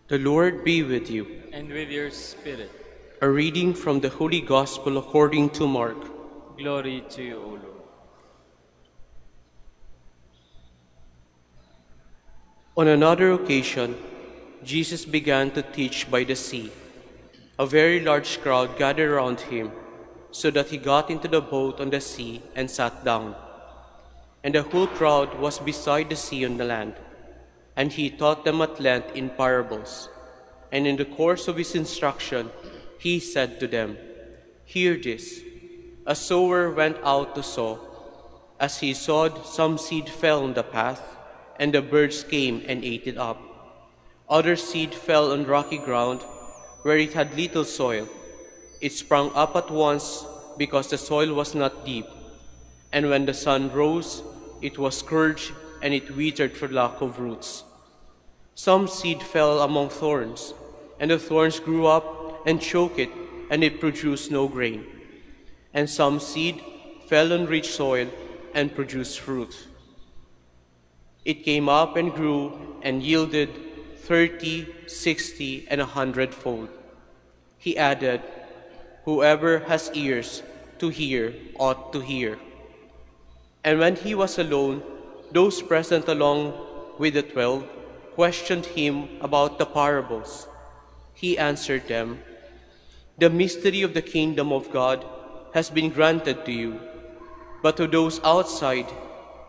The Lord be with you. And with your spirit. A reading from the Holy Gospel according to Mark. Glory to you, O Lord. On another occasion, Jesus began to teach by the sea. A very large crowd gathered around him, so that he got into the boat on the sea and sat down. And the whole crowd was beside the sea on the land, and he taught them at length in parables. And in the course of his instruction, he said to them, "Hear this. A sower went out to sow. As he sowed, some seed fell on the path, and the birds came and ate it up. Other seed fell on rocky ground, where it had little soil. It sprang up at once, because the soil was not deep. And when the sun rose, it was scorched, and it withered for lack of roots. Some seed fell among thorns, and the thorns grew up and choked it, and it produced no grain. And some seed fell on rich soil and produced fruit. It came up and grew and yielded 30, 60, and 100-fold. He added, "Whoever has ears to hear ought to hear." And when he was alone, those present along with the 12 questioned him about the parables. He answered them, "The mystery of the kingdom of God has been granted to you, but to those outside,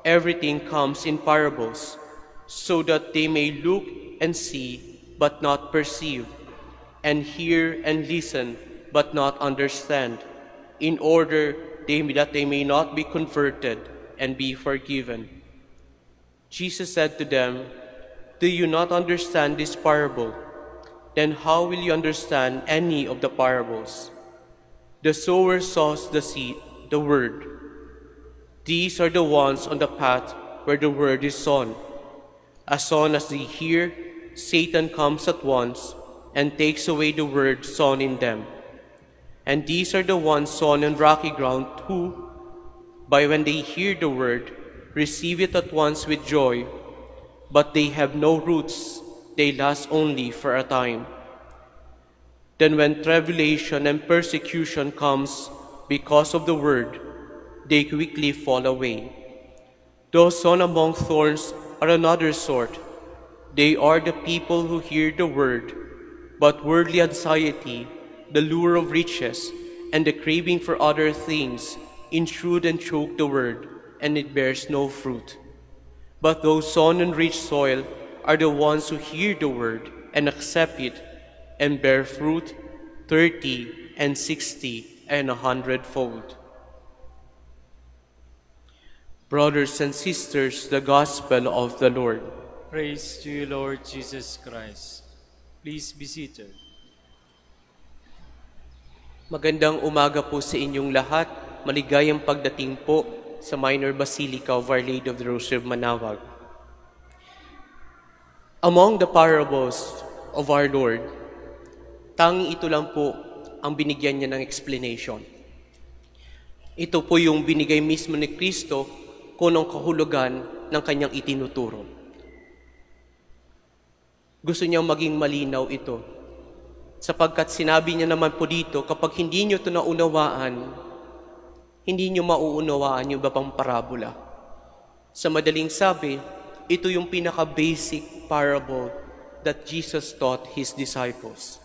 everything comes in parables, so that they may look and see, but not perceive, and hear and listen, but not understand, in order that they may not be converted and be forgiven." Jesus said to them, "Do you not understand this parable? Then how will you understand any of the parables? The sower sows the seed, the word. These are the ones on the path where the word is sown. As soon as they hear, Satan comes at once and takes away the word sown in them. And these are the ones sown on rocky ground who, when they hear the word, receive it at once with joy, but they have no roots, they last only for a time. Then when tribulation and persecution comes because of the word, they quickly fall away. Those sown among thorns are another sort. They are the people who hear the word, but worldly anxiety, the lure of riches, and the craving for other things intrude and choke the word, and it bears no fruit. But those sown on rich soil are the ones who hear the word and accept it, and bear fruit 30 and 60 and 100-fold. Brothers and sisters, the Gospel of the Lord. Praise to you, Lord Jesus Christ. Please be seated. Magandang umaga po sa inyong lahat. Maligayang pagdating po sa Minor Basilica of Our Lady of the Rosary of Manaoag. Among the parables of our Lord, tanging ito lang po ang binigyan niya ng explanation. Ito po yung binigay mismo ni Kristo kung ang kahulugan ng kanyang itinuturo. Gusto niyang maging malinaw ito, sapagkat sinabi niya naman po dito, kapag hindi niyo ito naunawaan, hindi niyo mauunawaan yung iba pang parabola. Sa madaling sabi, ito yung pinaka-basic parable that Jesus taught His disciples.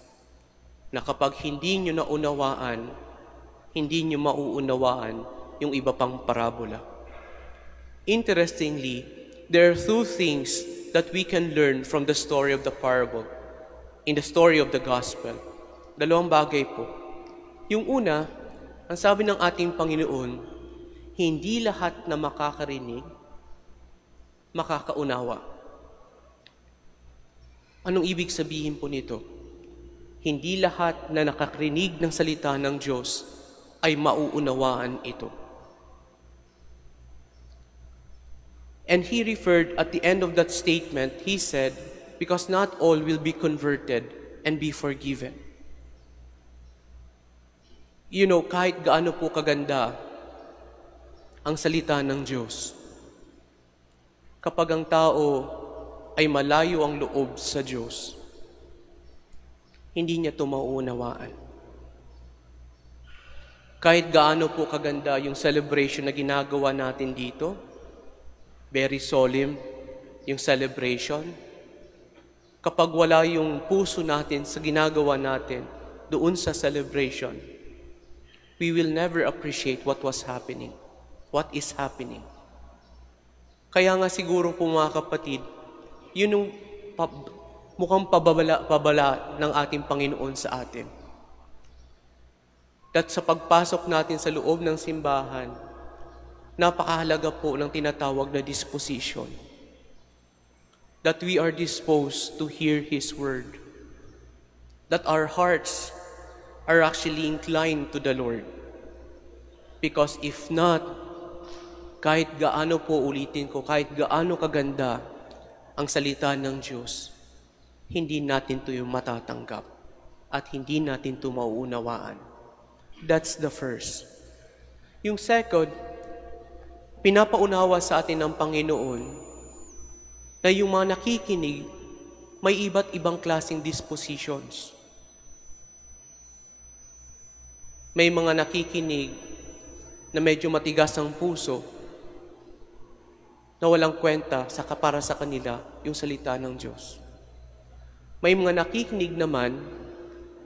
Na kapag hindi niyo naunawaan, hindi niyo mauunawaan yung iba pang parabola. Interestingly, there are two things that we can learn from the story of the parable, in the story of the gospel. Dalawang bagay po. Yung una, ang sabi ng ating Panginoon, hindi lahat na makakarinig, makakaunawa. Anong ibig sabihin po nito? Hindi lahat na nakakarinig ng salita ng Diyos ay mauunawaan ito. And he referred at the end of that statement, he said, because not all will be converted and be forgiven. You know, kahit gaano po kaganda ang salita ng Diyos, kapag ang tao ay malayo ang loob sa Diyos, hindi niya ito mauunawaan. Kahit gaano po kaganda yung celebration na ginagawa natin dito, very solemn yung celebration, kapag wala yung puso natin sa ginagawa natin doon sa celebration, we will never appreciate what was happening, what is happening. Kaya nga siguro po mga kapatid, yun yung mukhang pabala ng ating Panginoon sa atin. That sa pagpasok natin sa loob ng simbahan, napakahalaga po ng tinatawag na disposition. That we are disposed to hear His Word. That our hearts are actually inclined to the Lord. Because if not, kahit gaano po ulitin ko, kahit gaano kaganda ang salita ng Diyos, hindi natin ito yung matatanggap at hindi natin ito mauunawaan. That's the first. Yung second, pinapaunawa sa atin ng Panginoon na yung mga nakikinig may iba't ibang klaseng dispositions. May mga nakikinig na medyo matigas ang puso, na walang kwenta para sa kanila yung salita ng Diyos. May mga nakikinig naman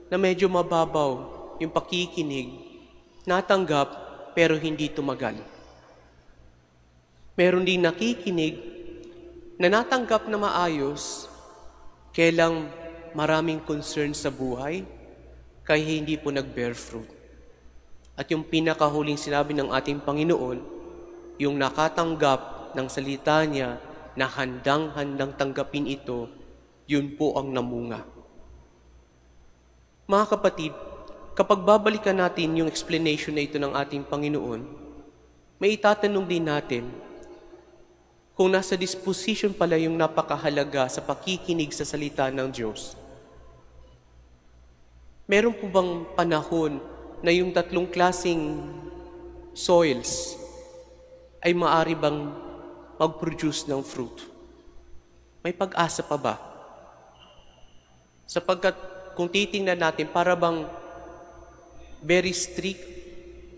na medyo mababaw yung pakikinig, natanggap pero hindi tumagal. Meron din nakikinig na natanggap na maayos, kailang maraming concern sa buhay, kaya hindi po nag-bear fruit. At yung pinakahuling sinabi ng ating Panginoon, yung nakatanggap ng salita niya na handang-handang tanggapin ito, yun po ang namunga. Mga kapatid, kapag babalikan natin yung explanation na ito ng ating Panginoon, may itatanong din natin kung nasa disposition pala yung napakahalaga sa pakikinig sa salita ng Diyos. Meron po bang panahon na yung tatlong klaseng soils ay maaari bang mag-produce ng fruit? May pag-asa pa ba? Sapagkat kung titingnan natin, para bang very strict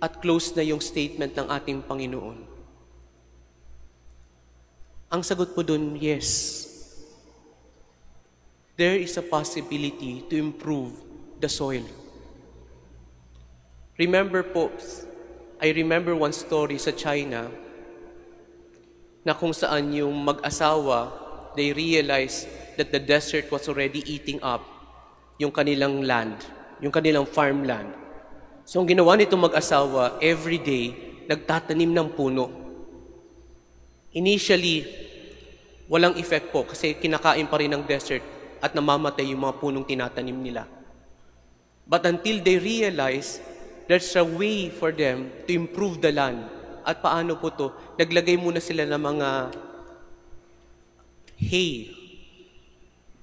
at close na yung statement ng ating Panginoon. Ang sagot po dun, yes. There is a possibility to improve the soil. I remember one story sa China na kung saan yung mag-asawa, they realized that the desert was already eating up yung kanilang land, yung kanilang farmland. So, ang ginawa nitong mag-asawa, every day, nagtatanim ng puno. Initially, walang effect po kasi kinakain pa rin ng desert at namamatay yung mga punong tinatanim nila. But until they realize there's a way for them to improve the land. At paano po to? Naglagay muna sila ng mga hay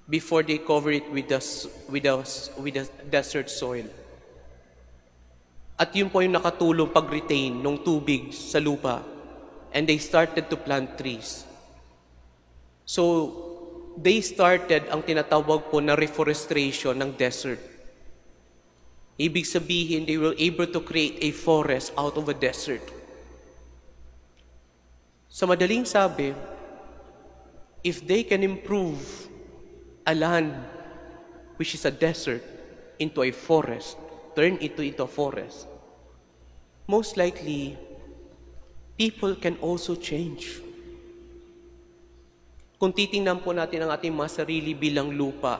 before they cover it with the desert soil. At yun po yung nakatulong pag-retain ng tubig sa lupa. And they started to plant trees. So, they started ang tinatawag po na reforestation ng desert. Ibig sabihin, they were able to create a forest out of a desert. Sa madaling sabi, if they can improve a land which is a desert into a forest, turn it into a forest, most likely, people can also change. Kung titingnan po natin ang ating mga sarili bilang lupa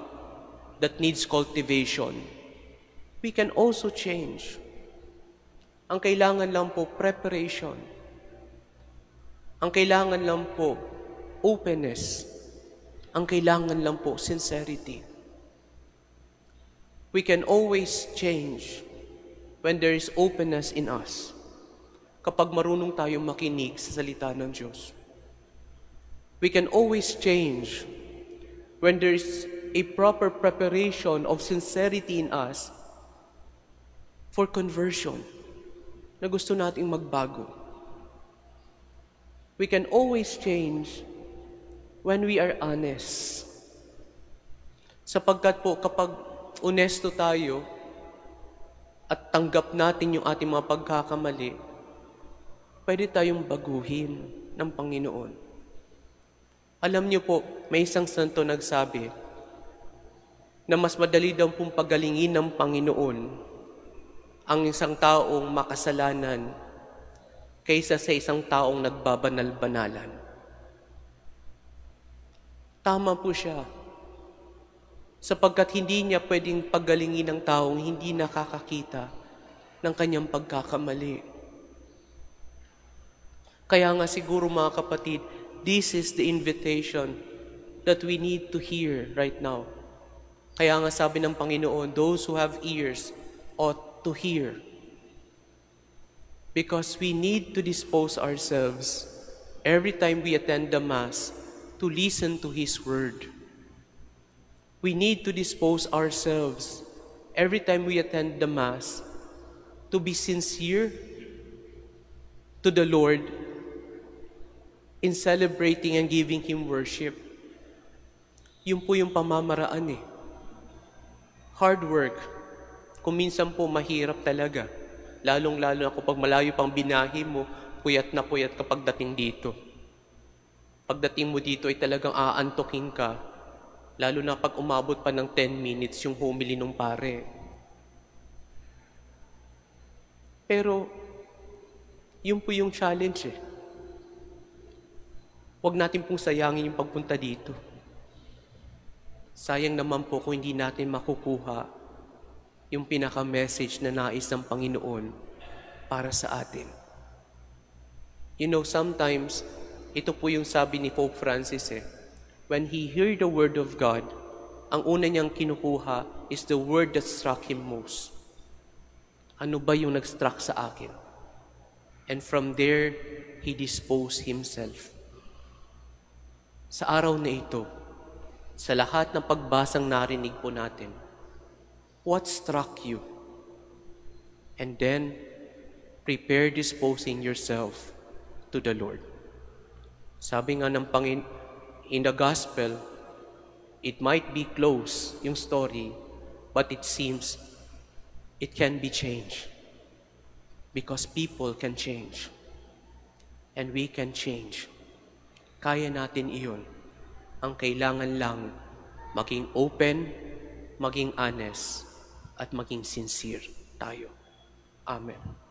that needs cultivation, we can also change. Ang kailangan lang po, preparation. Ang kailangan lang po, openness. Ang kailangan lang po, sincerity. We can always change when there is openness in us. Kapag marunong tayong makinig sa salita ng Diyos. We can always change when there is a proper preparation of sincerity in us for conversion, na gusto nating magbago. We can always change when we are honest. Sapagkat po kapag onesto tayo at tanggap natin yung ating mga pagkakamali, pwede tayong baguhin ng Panginoon. Alam niyo po, may isang santo nagsabi na mas madali daw pong pagalingin ng Panginoon ang isang taong makasalanan kaysa sa isang taong nagbabanal-banalan. Tama po siya. Sapagkat hindi niya pwedeng pagalingin ng taong hindi nakakakita ng kanyang pagkakamali. Kaya nga siguro mga kapatid, this is the invitation that we need to hear right now. Kaya nga sabi ng Panginoon, those who have ears ought to hear. Because we need to dispose ourselves every time we attend the Mass to listen to His Word. We need to dispose ourselves every time we attend the Mass to be sincere to the Lord in celebrating and giving Him worship. Yun po yung pamamaraan eh. Hard work. Kung minsan po mahirap talaga. Lalong-lalo na kapag malayo pang binahe mo, puyat na puyat kapag dating dito. Pagdating mo dito ay talagang aantokin ka. Lalo na pag umabot pa ng 10 minutes yung humili nung pare. Pero, yun po yung challenge eh. Huwag natin pong sayangin yung pagpunta dito. Sayang naman po kung hindi natin makukuha yung pinaka-message na nais ng Panginoon para sa atin. You know, sometimes, ito po yung sabi ni Pope Francis eh, when he heard the word of God, ang una niyang kinukuha is the word that struck him most. Ano ba yung nag-struck sa akin? And from there, he disposed himself. Sa araw na ito, sa lahat ng pagbasang narinig po natin, what struck you? And then, prepare disposing yourself to the Lord. Sabi nga ng Panginoon, in the gospel, it might be close, yung story, but it seems it can be changed. Because people can change. And we can change. Kaya natin iyon. Ang kailangan lang, maging open, maging honest, at maging sincere tayo. Amen.